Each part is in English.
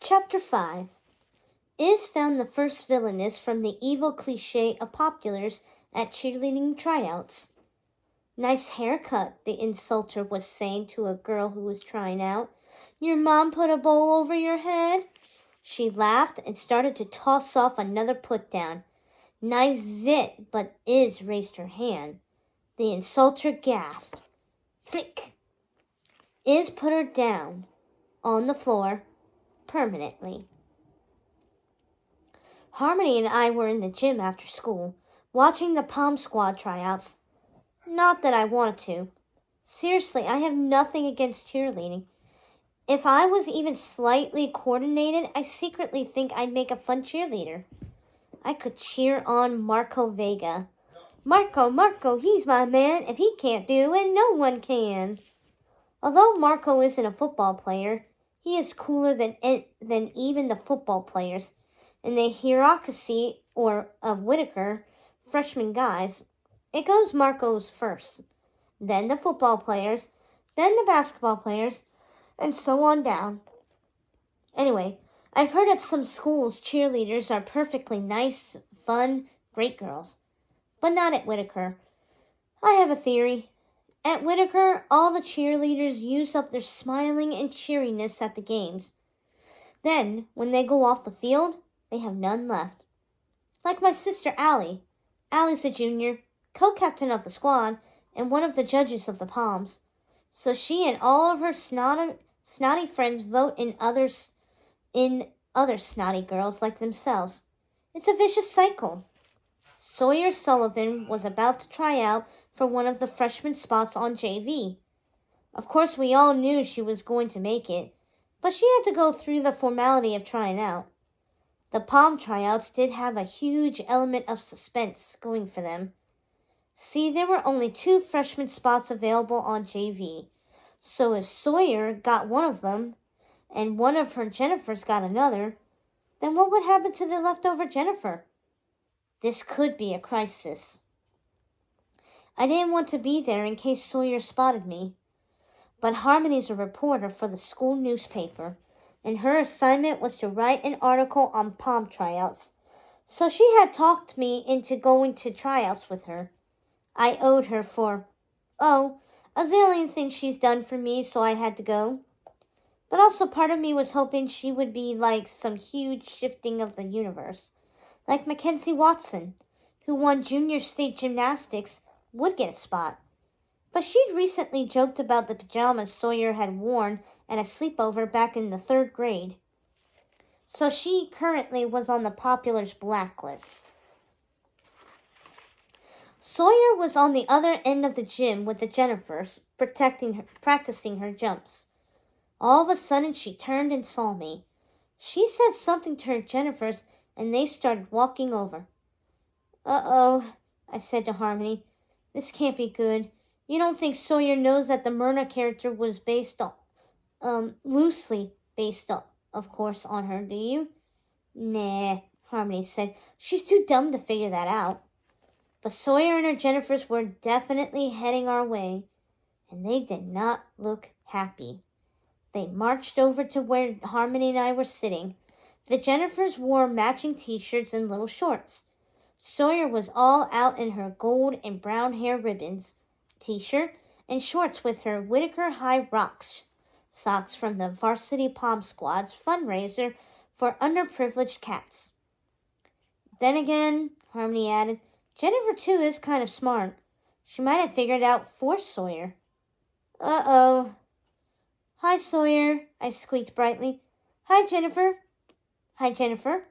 Chapter 5. Is found the first villainess from the evil cliché of populars at cheerleading tryouts. Nice haircut, the insulter was saying to a girl who was trying out. Your mom put a bowl over your head? She laughed and started to toss off another put-down. Nice zit, but Iz raised her hand. The insulter gasped. Flick! Iz put her down on the floor permanently. Harmony and I were in the gym after school, watching the Pom Squad tryouts. Not that I wanted to. Seriously, I have nothing against cheerleading. If I was even slightly coordinated, I secretly think I'd make a fun cheerleader. I could cheer on Marco Vega. Marco, he's my man. If he can't do it, no one can. Although Marco isn't a football player, he is cooler than even the football players. In the hierarchy of Whitaker, freshman guys, it goes Marco's first, then the football players, then the basketball players, and so on down. Anyway, I've heard at some schools cheerleaders are perfectly nice, fun, great girls. But not at Whitaker. I have a theory. At Whitaker, all the cheerleaders use up their smiling and cheeriness at the games. Then, when they go off the field, they have none left. Like my sister Allie. Allie's a junior, co-captain of the squad, and one of the judges of the Poms. So she and all of her snotty friends vote in other snotty girls like themselves. It's a vicious cycle. Sawyer Sullivan was about to try out for one of the freshman spots on JV. Of course, we all knew she was going to make it, but she had to go through the formality of trying out. The Pom tryouts did have a huge element of suspense going for them. See, there were only 2 freshman spots available on JV, so if Sawyer got one of them, and one of her Jennifers got another, then what would happen to the leftover Jennifer? This could be a crisis. I didn't want to be there in case Sawyer spotted me, but Harmony's a reporter for the school newspaper, and her assignment was to write an article on Pom tryouts, so she had talked me into going to tryouts with her. I owed her for, a zillion things she's done for me, so I had to go. But also part of me was hoping she would be like some huge shifting of the universe, like Mackenzie Watson, who won junior state gymnastics, would get a spot. But she'd recently joked about the pajamas Sawyer had worn at a sleepover back in the 3rd grade. So she currently was on the Populars blacklist. Sawyer was on the other end of the gym with the Jennifers, practicing her jumps. All of a sudden, she turned and saw me. She said something to her Jennifers, and they started walking over. Uh-oh, I said to Harmony. This can't be good. You don't think Sawyer knows that the Myrna character was loosely based, of course, on her, do you? Nah, Harmony said. She's too dumb to figure that out. But Sawyer and her Jennifers were definitely heading our way, and they did not look happy. They marched over to where Harmony and I were sitting. The Jennifers wore matching t-shirts and little shorts. Sawyer was all out in her gold and brown hair ribbons, t-shirt, and shorts with her Whitaker High Rocks socks from the Varsity Pom Squad's fundraiser for underprivileged cats. Then again, Harmony added, Jennifer, too, is kind of smart. She might have figured it out for Sawyer. Uh-oh. Hi, Sawyer, I squeaked brightly. Hi, Jennifer. Hi, Jennifer.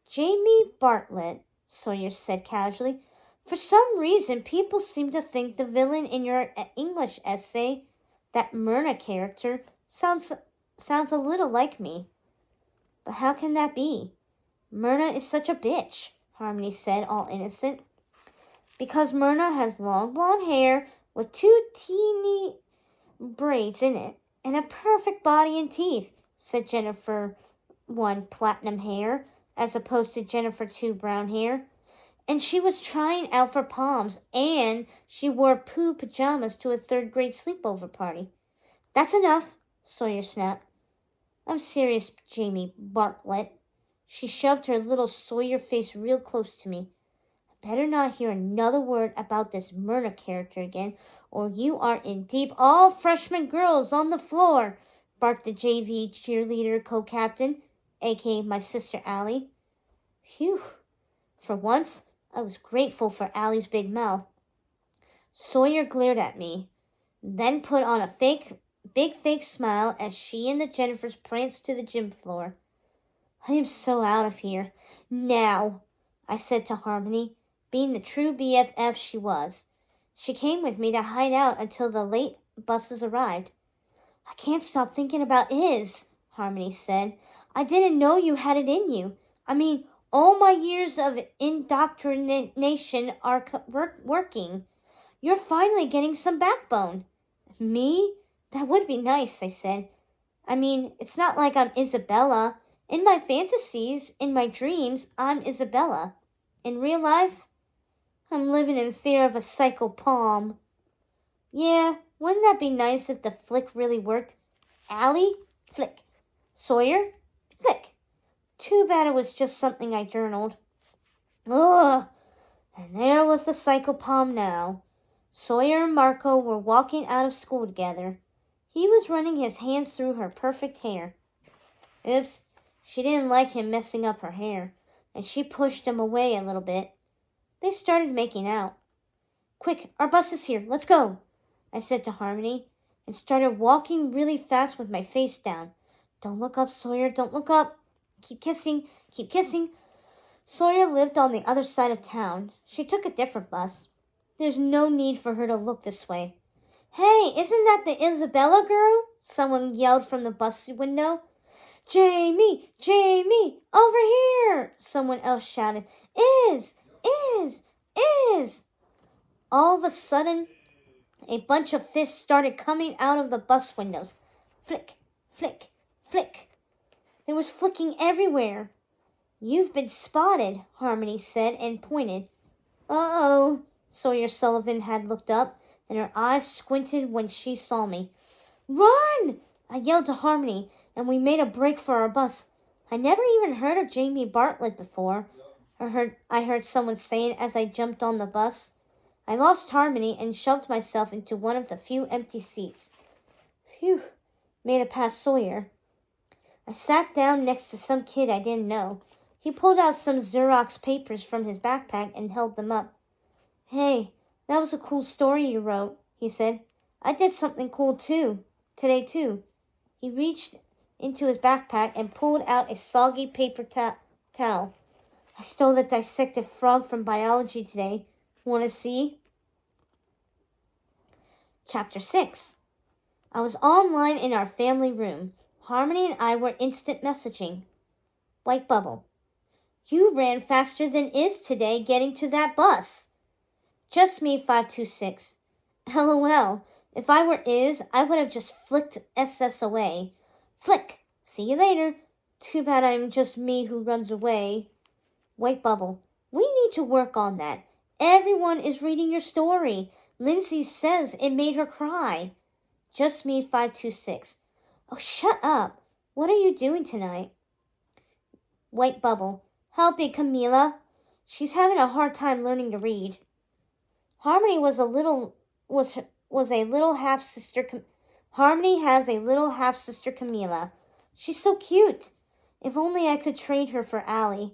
Jamie Bartlett, Sawyer said casually. For some reason, people seem to think the villain in your English essay, that Myrna character, sounds a little like me. But how can that be? Myrna is such a bitch, Harmony said, all innocent. Because Myrna has long blonde hair with 2 teeny braids in it, and a perfect body and teeth, said Jennifer 1 platinum hair, as opposed to Jennifer 2 brown hair. And she was trying out for Poms, and she wore poo pajamas to a 3rd grade sleepover party. That's enough, Sawyer snapped. I'm serious, Jamie Bartlett. She shoved her little Sawyer face real close to me. Better not hear another word about this Myrna character again, or you are in deep. All freshman girls on the floor, barked the JV cheerleader co-captain, aka my sister Allie. Phew. For once, I was grateful for Allie's big mouth. Sawyer glared at me, then put on a big fake smile as she and the Jennifers pranced to the gym floor. I am so out of here. Now, I said to Harmony, being the true BFF she was. She came with me to hide out until the late buses arrived. I can't stop thinking about Iz, Harmony said. I didn't know you had it in you. I mean, all my years of indoctrination are working. You're finally getting some backbone. Me? That would be nice, I said. I mean, it's not like I'm Isabella. In my fantasies, in my dreams, I'm Isabella. In real life, I'm living in fear of a psycho palm. Yeah, wouldn't that be nice if the flick really worked? Allie? Flick. Sawyer? Flick. Too bad it was just something I journaled. Ugh. And there was the psycho palm now. Sawyer and Marco were walking out of school together. He was running his hands through her perfect hair. Oops, she didn't like him messing up her hair, and she pushed him away a little bit. They started making out. Quick, our bus is here. Let's go, I said to Harmony, and started walking really fast with my face down. Don't look up, Sawyer, don't look up. Keep kissing, keep kissing. Sawyer lived on the other side of town. She took a different bus. There's no need for her to look this way. Hey, isn't that the Isabella girl? Someone yelled from the bus window. Jamie, Jamie, over here, someone else shouted. Is. All of a sudden, a bunch of fists started coming out of the bus windows. Flick, flick, flick. There was flicking everywhere. You've been spotted, Harmony said and pointed. Uh-oh, Sawyer Sullivan had looked up, and her eyes squinted when she saw me. Run! I yelled to Harmony, and we made a break for our bus. I never even heard of Jamie Bartlett before, I heard someone saying as I jumped on the bus. I lost Harmony and shoved myself into one of the few empty seats. Phew, made it past Sawyer. I sat down next to some kid I didn't know. He pulled out some Xerox papers from his backpack and held them up. Hey, that was a cool story you wrote, he said. I did something cool today too. He reached into his backpack and pulled out a soggy paper towel. I stole the dissected frog from biology today. Want to see? Chapter 6. I was online in our family room. Harmony and I were instant messaging. White bubble. You ran faster than Iz today getting to that bus. Just me, 526. LOL. If I were Iz, I would have just flicked SS away. Flick. See you later. Too bad I'm just me who runs away. White bubble. We need to work on that. Everyone is reading your story. Lindsay says it made her cry. Just me, 526. Oh, shut up. What are you doing tonight? White bubble. Helping Camila. She's having a hard time learning to read. Harmony was a little half sister. Harmony has a little half sister, Camila. She's so cute. If only I could trade her for Allie.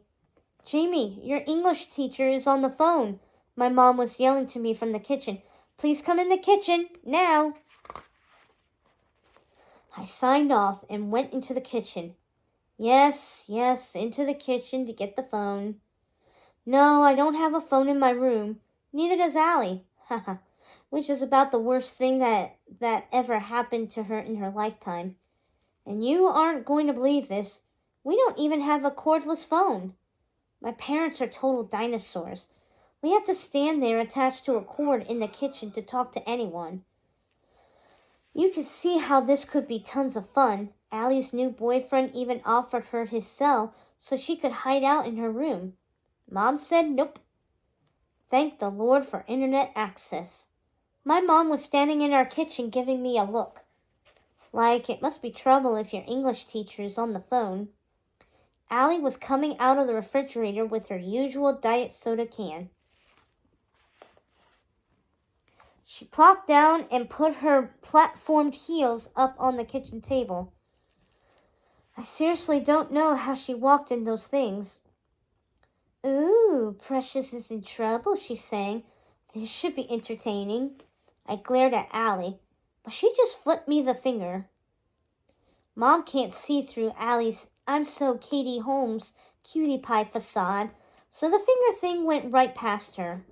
Jamie, your English teacher is on the phone. My mom was yelling to me from the kitchen. Please come in the kitchen, now. I signed off and went into the kitchen. Yes, into the kitchen to get the phone. No, I don't have a phone in my room. Neither does Allie. Haha. Which is about the worst thing that ever happened to her in her lifetime. And you aren't going to believe this. We don't even have a cordless phone. My parents are total dinosaurs. We have to stand there attached to a cord in the kitchen to talk to anyone. You can see how this could be tons of fun. Allie's new boyfriend even offered her his cell so she could hide out in her room. Mom said nope. Thank the Lord for internet access. My mom was standing in our kitchen giving me a look. Like, it must be trouble if your English teacher is on the phone. Allie was coming out of the refrigerator with her usual diet soda can. She plopped down and put her platformed heels up on the kitchen table. I seriously don't know how she walked in those things. Ooh, Precious is in trouble, she sang. This should be entertaining. I glared at Allie, but she just flipped me the finger. Mom can't see through Allie's I'm so Katie Holmes cutie pie facade, so the finger thing went right past her.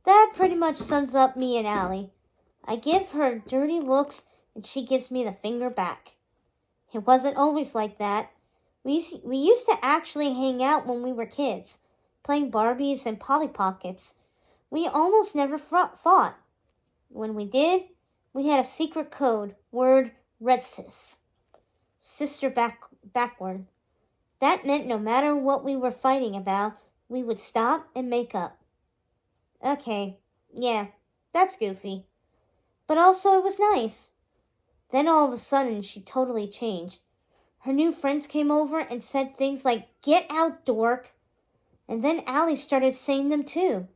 That pretty much sums up me and Allie. I give her dirty looks and she gives me the finger back. It wasn't always like that. We used to actually hang out when we were kids, playing Barbies and Polly Pockets. We almost never fought. When we did, we had a secret code, word Redsis. Sister backward. That meant no matter what we were fighting about, we would stop and make up. Okay, yeah, that's goofy. But also it was nice. Then all of a sudden, she totally changed. Her new friends came over and said things like, "Get out, dork." And then Allie started saying them too.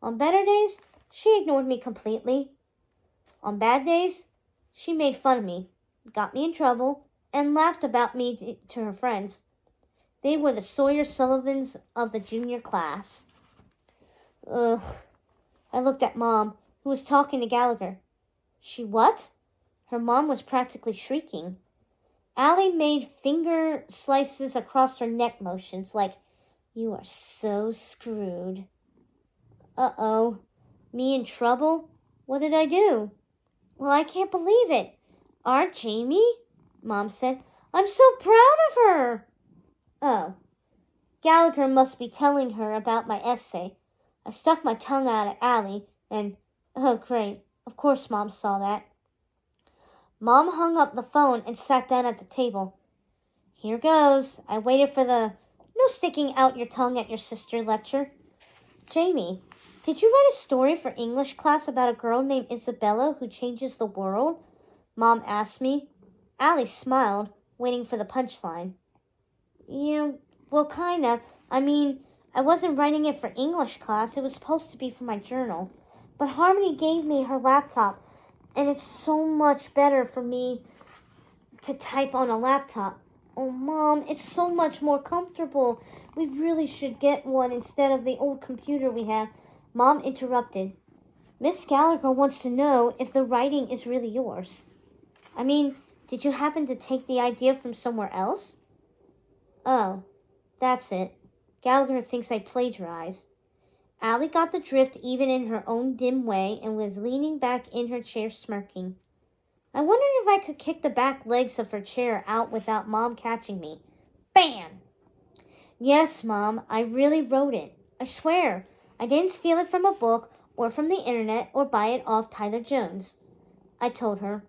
On better days, she ignored me completely. On bad days, she made fun of me, got me in trouble, and laughed about me to her friends. They were the Sawyer Sullivans of the junior class. Ugh. I looked at Mom, who was talking to Gallagher. She what? Her mom was practically shrieking. Allie made finger slices across her neck motions like, "You are so screwed." Uh-oh. Me in trouble? What did I do? Well, I can't believe it. Our Jamie? Mom said. I'm so proud of her. Oh. Gallagher must be telling her about my essay. I stuck my tongue out at Allie and, oh great, of course Mom saw that. Mom hung up the phone and sat down at the table. Here goes. I waited for the no sticking out your tongue at your sister lecture. Jamie, did you write a story for English class about a girl named Isabella who changes the world? Mom asked me. Allie smiled, waiting for the punchline. Yeah, well, kinda. I mean, I wasn't writing it for English class. It was supposed to be for my journal. But Harmony gave me her laptop, and it's so much better for me to type on a laptop. Oh, Mom, it's so much more comfortable. We really should get one instead of the old computer we have. Mom interrupted. Miss Gallagher wants to know if the writing is really yours. I mean, did you happen to take the idea from somewhere else? Oh, that's it. Gallagher thinks I plagiarized. Allie got the drift even in her own dim way and was leaning back in her chair smirking. I wondered if I could kick the back legs of her chair out without Mom catching me. Bam! Yes, Mom, I really wrote it. I swear, I didn't steal it from a book or from the internet or buy it off Tyler Jones. I told her.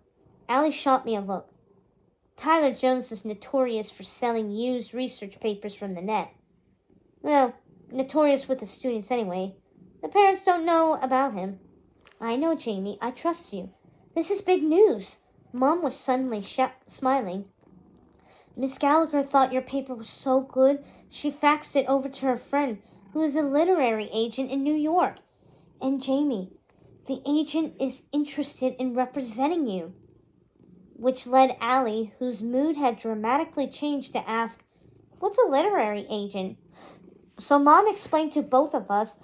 Allie shot me a look. Tyler Jones is notorious for selling used research papers from the net. Well, notorious with the students anyway. The parents don't know about him. I know, Jamie. I trust you. This is big news. Mom was suddenly smiling. Miss Gallagher thought your paper was so good, she faxed it over to her friend, who is a literary agent in New York. And Jamie, the agent is interested in representing you. Which led Allie, whose mood had dramatically changed, to ask, what's a literary agent? So Mom explained to both of us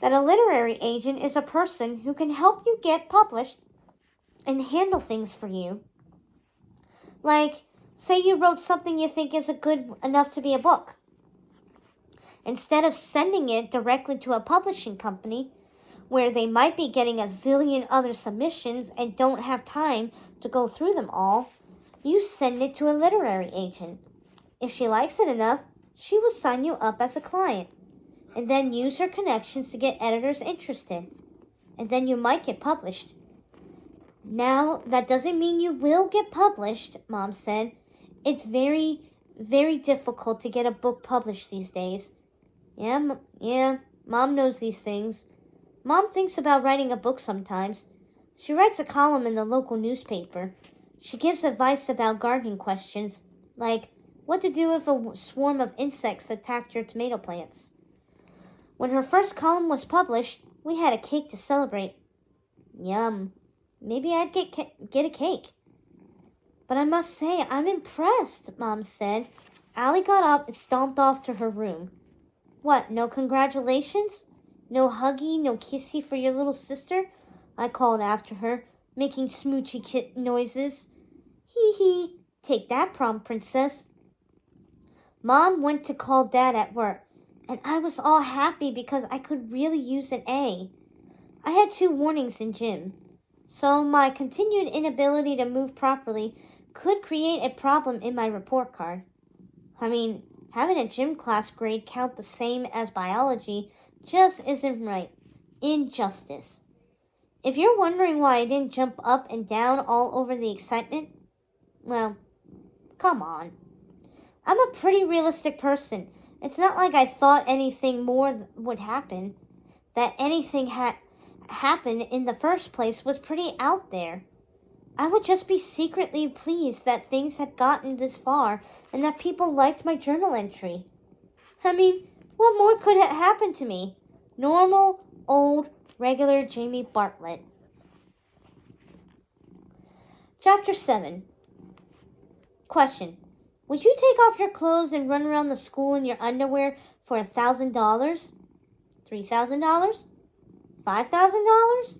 that a literary agent is a person who can help you get published and handle things for you. Like, say you wrote something you think is good enough to be a book. Instead of sending it directly to a publishing company, where they might be getting a zillion other submissions and don't have time to go through them all, you send it to a literary agent. If she likes it enough, she will sign you up as a client, and then use her connections to get editors interested. And then you might get published. Now, that doesn't mean you will get published, Mom said. It's very, very difficult to get a book published these days. Yeah, Mom knows these things. Mom thinks about writing a book sometimes. She writes a column in the local newspaper. She gives advice about gardening questions, like what to do if a swarm of insects attacked your tomato plants. When her first column was published, we had a cake to celebrate. Yum. Maybe I'd get a cake. But I must say, I'm impressed, Mom said. Allie got up and stomped off to her room. What, no congratulations? No huggy, no kissy for your little sister? I called after her, making smoochy kit noises. Hee hee, take that, prom princess. Mom went to call Dad at work, and I was all happy because I could really use an A. I had 2 warnings in gym, so my continued inability to move properly could create a problem in my report card. I mean, having a gym class grade count the same as biology just isn't right. Injustice. If you're wondering why I didn't jump up and down all over the excitement, well, come on. I'm a pretty realistic person. It's not like I thought anything more would happen. That anything had happened in the first place was pretty out there. I would just be secretly pleased that things had gotten this far and that people liked my journal entry. I mean, what more could have happened to me? Normal, old, regular Jamie Bartlett. Chapter 7. Question. Would you take off your clothes and run around the school in your underwear for $1,000? $3,000? $5,000?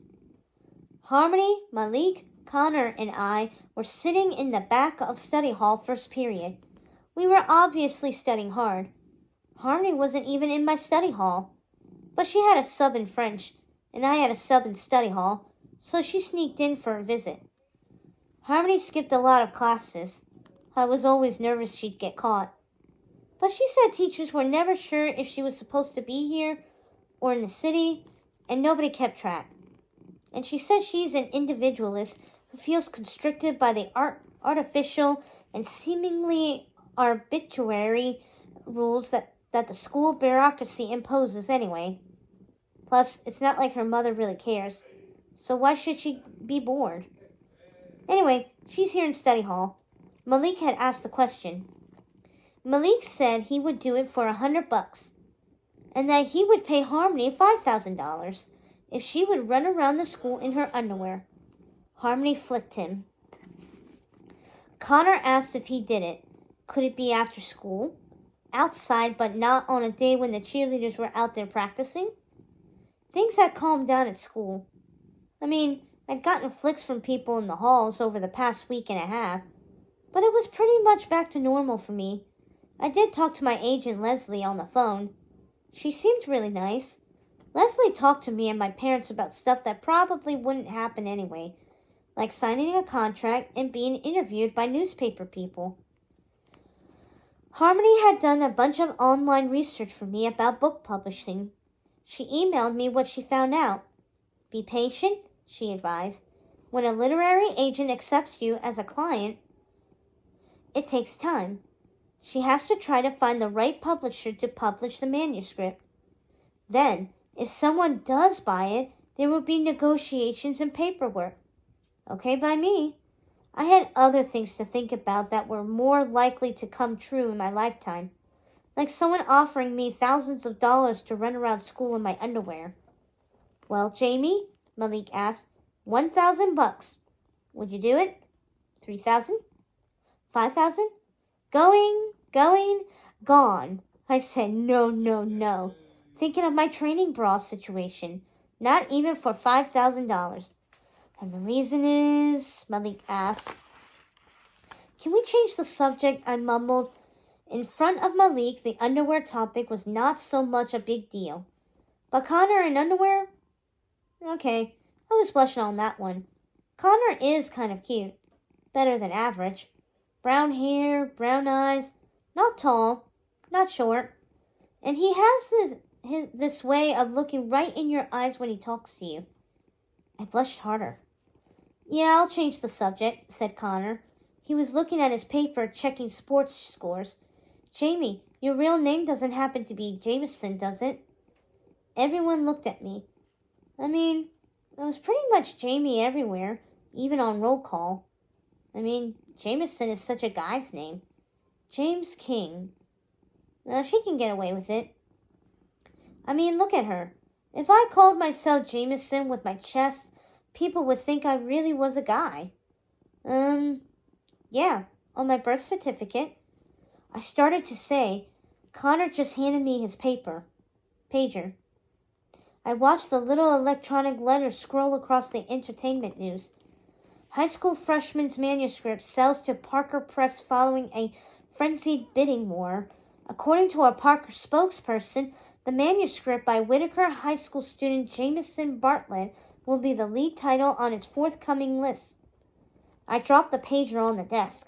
Harmony, Malik, Connor, and I were sitting in the back of study hall first period. We were obviously studying hard. Harmony wasn't even in my study hall, but she had a sub in French, and I had a sub in study hall, so she sneaked in for a visit. Harmony skipped a lot of classes. I was always nervous she'd get caught. But she said teachers were never sure if she was supposed to be here or in the city, and nobody kept track. And she said she's an individualist who feels constricted by the artificial and seemingly arbitrary rules that the school bureaucracy imposes anyway. Plus, it's not like her mother really cares, so why should she be bored? Anyway, she's here in study hall. Malik had asked the question. Malik said he would do it for $100, and that he would pay Harmony $5,000 if she would run around the school in her underwear. Harmony flicked him. Connor asked if he did it. Could it be after school? Outside, but not on a day when the cheerleaders were out there practicing? Things had calmed down at school. I mean, I'd gotten flicks from people in the halls over the past week and a half, but it was pretty much back to normal for me. I did talk to my agent Leslie on the phone. She seemed really nice. Leslie talked to me and my parents about stuff that probably wouldn't happen anyway, like signing a contract and being interviewed by newspaper people. Harmony had done a bunch of online research for me about book publishing. She emailed me what she found out. Be patient, she advised. When a literary agent accepts you as a client, it takes time. She has to try to find the right publisher to publish the manuscript. Then, if someone does buy it, there will be negotiations and paperwork. Okay by me. I had other things to think about that were more likely to come true in my lifetime, like someone offering me thousands of dollars to run around school in my underwear. Well, Jamie, Malik asked, $1,000. Would you do it? 3,000? 5,000? Going, gone. I said, no. Thinking of my training bra situation. Not even for $5,000. And the reason is, Malik asked. Can we change the subject? I mumbled. In front of Malik, the underwear topic was not so much a big deal. But Connor in underwear? Okay, I was blushing on that one. Connor is kind of cute. Better than average. Brown hair, brown eyes, not tall, not short. And he has this way of looking right in your eyes when he talks to you. I blushed harder. Yeah, I'll change the subject, said Connor. He was looking at his paper, checking sports scores. Jamie, your real name doesn't happen to be Jameson, does it? Everyone looked at me. I mean, I was pretty much Jamie everywhere, even on roll call. I mean, Jameson is such a guy's name. James King. Well, she can get away with it. I mean, look at her. If I called myself Jameson with my chest, people would think I really was a guy. Yeah, on my birth certificate. I started to say, Connor just handed me his pager. I watched the little electronic letters scroll across the entertainment news. High school freshman's manuscript sells to Parker Press following a frenzied bidding war. According to a Parker spokesperson, the manuscript by Whitaker High School student Jameson Bartlett will be the lead title on its forthcoming list. I dropped the pager on the desk.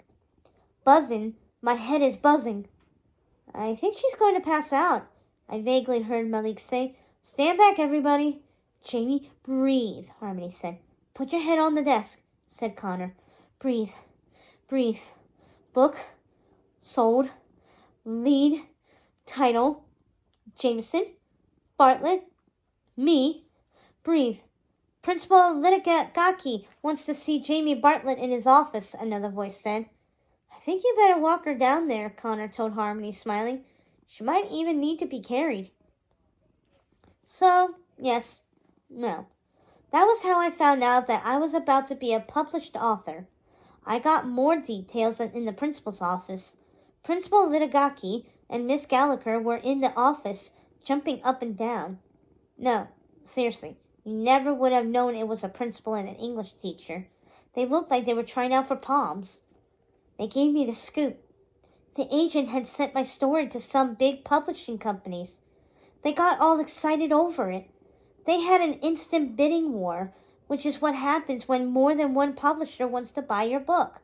Buzzing, my head is buzzing. I think she's going to pass out, I vaguely heard Malik say. Stand back, everybody. Jamie, breathe, Harmony said. Put your head on the desk, said Connor. Breathe. Book. Sold. Lead. Title. Jameson. Bartlett. Me. Breathe. Principal Litigaki wants to see Jamie Bartlett in his office, another voice said. I think you better walk her down there, Connor told Harmony, smiling. She might even need to be carried. So, yes, well, that was how I found out that I was about to be a published author. I got more details in the principal's office. Principal Litigaki and Miss Gallagher were in the office, jumping up and down. No, seriously, you never would have known it was a principal and an English teacher. They looked like they were trying out for palms. They gave me the scoop. The agent had sent my story to some big publishing companies. They got all excited over it. They had an instant bidding war, which is what happens when more than one publisher wants to buy your book.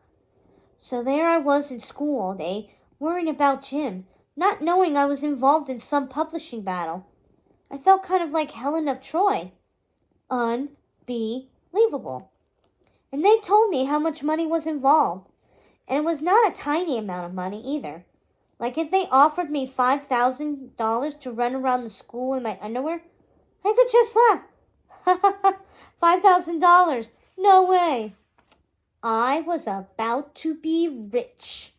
So there I was in school all day, worrying about Jim, not knowing I was involved in some publishing battle. I felt kind of like Helen of Troy. Unbelievable. And they told me how much money was involved. And it was not a tiny amount of money either. Like if they offered me $5,000 to run around the school in my underwear, I could just laugh. $5,000. No way. I was about to be rich.